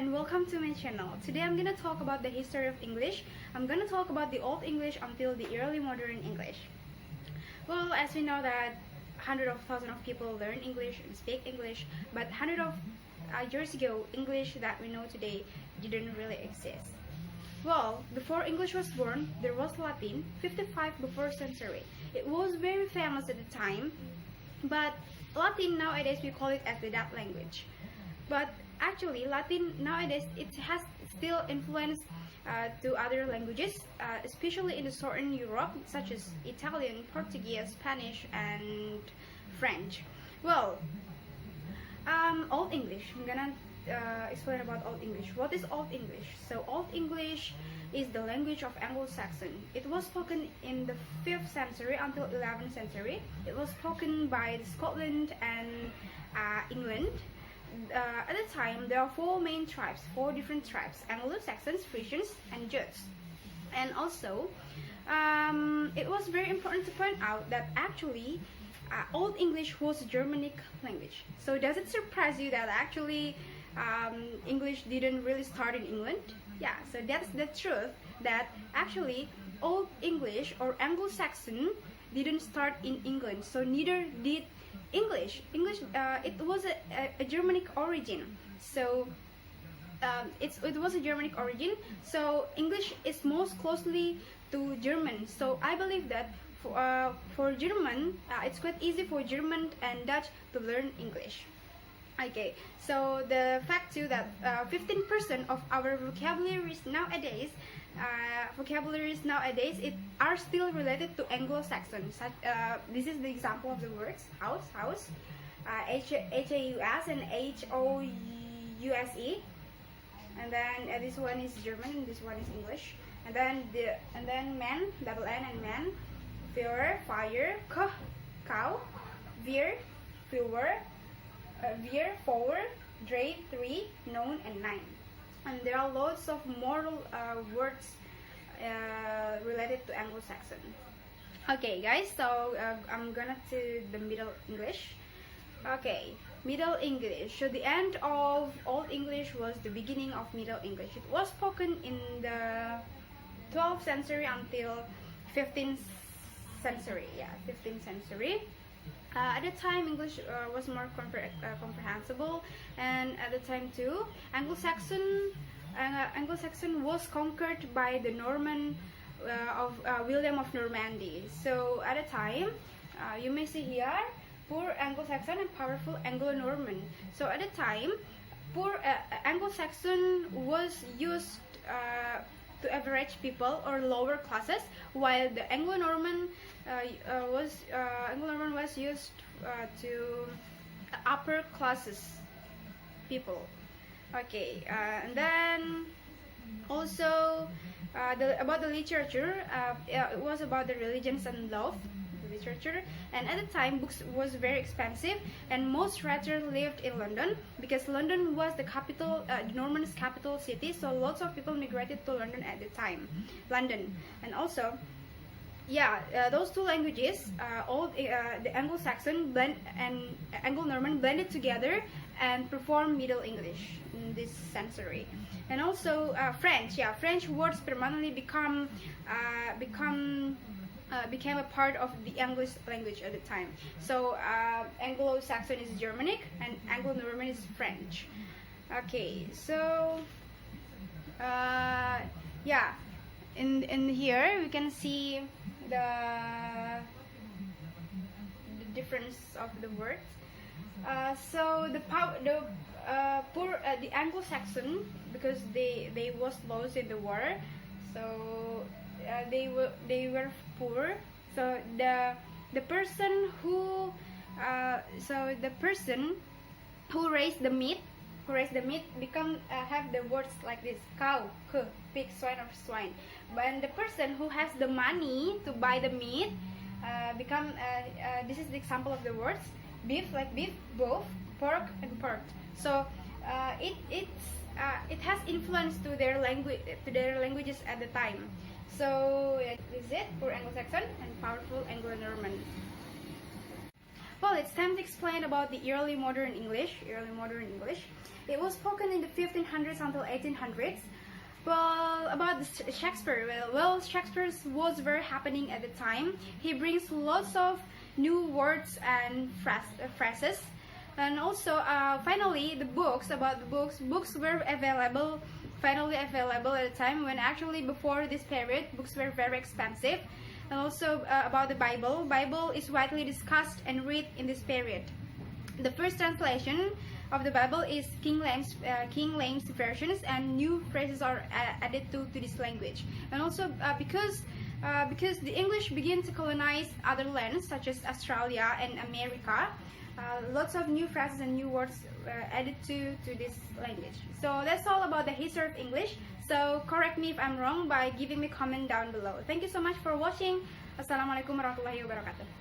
and welcome to my channel. Today I'm gonna talk about the history of English. I'm gonna talk about the Old English until the early modern English. Well, as we know that hundreds of thousands of people learn English and speak English, but hundreds of years ago, English that we know today didn't really exist. Well, before English was born, there was Latin, 55 before century. It was very famous at the time, but Latin nowadays we call it as the dead language. But actually, Latin nowadays it has still influence to other languages, especially in the southern Europe, such as Italian, Portuguese, Spanish, and French. Well, Old English. I'm gonna explain about Old English. What is Old English? So Old English is the language of Anglo-Saxon. It was spoken in the 5th century until 11th century. It was spoken by Scotland and England. At the time, there are four different tribes: Anglo-Saxons, Frisians, and Jutes. And also, it was very important to point out that actually Old English was a Germanic language. So does it surprise you that actually English didn't really start in England? Yeah, so that's the truth, that actually Old English or Anglo-Saxon didn't start in England, so neither did English. It was a Germanic origin. So it was a Germanic origin. So English is most closely to German. So I believe that for German, it's quite easy for German and Dutch to learn English. Okay, so the fact too that 15% of our vocabularies nowadays are still related to Anglo-Saxon. This is the example of the words house, H-A-U-S and H-O-U-S-E, and then this one is German and this one is English, and then man, double N, and man, fire, cow, veer, forward, dray, three, known, and nine. And there are lots of moral words related to Anglo-Saxon. Okay guys, so I'm gonna to the Middle English. Okay, Middle English. So the end of Old English was the beginning of Middle English. It was spoken in the 12th century until 15th century. Yeah, 15th century. At the time, English was more comprehensible, and at the time too, Anglo-Saxon was conquered by the Norman of William of Normandy. So at the time, you may see here, poor Anglo-Saxon and powerful Anglo-Norman. So at the time, poor Anglo-Saxon was used to average people or lower classes, while the Anglo-Norman was used to upper classes people. Okay, and then also about the literature, it was about the religions and love, the literature. And at the time, books was very expensive, and most writers lived in London because London was the capital, Norman's capital city. So lots of people migrated to London at the time, London. And also, yeah, those two languages, the Anglo-Saxon and Anglo-Norman blended together and performed Middle English in this century. And also French. Yeah, French words permanently became a part of the English language at the time. So Anglo-Saxon is Germanic and Anglo-Norman is French. Okay, so yeah, in here we can see the difference of the words. So the Anglo-Saxon, because they was lost in the war, so they were poor. So the person who raised the meat become have the words like this: cow, pig, swine, or swine. But the person who has the money to buy the meat become this is the example of the words: beef, like beef, both, pork, and pork. So it has influence to their languages at the time. So this is it for Anglo-Saxon and powerful Anglo-Norman. Well, it's time to explain about the early modern English. It was spoken in the 1500s until 1800s. Well, about Shakespeare. Well, Shakespeare was very happening at the time. He brings lots of new words and phrases. And also, finally, the books were available. Finally available at a time when actually before this period books were very expensive. And also about the Bible is widely discussed and read in this period. The first translation of the Bible is King James versions, and new phrases are added to this language. And also because the English began to colonize other lands such as Australia and America, lots of new phrases and new words added to this language. So that's all about the history of English. So correct me if I'm wrong by giving me a comment down below. Thank you so much for watching. Assalamualaikum warahmatullahi wabarakatuh.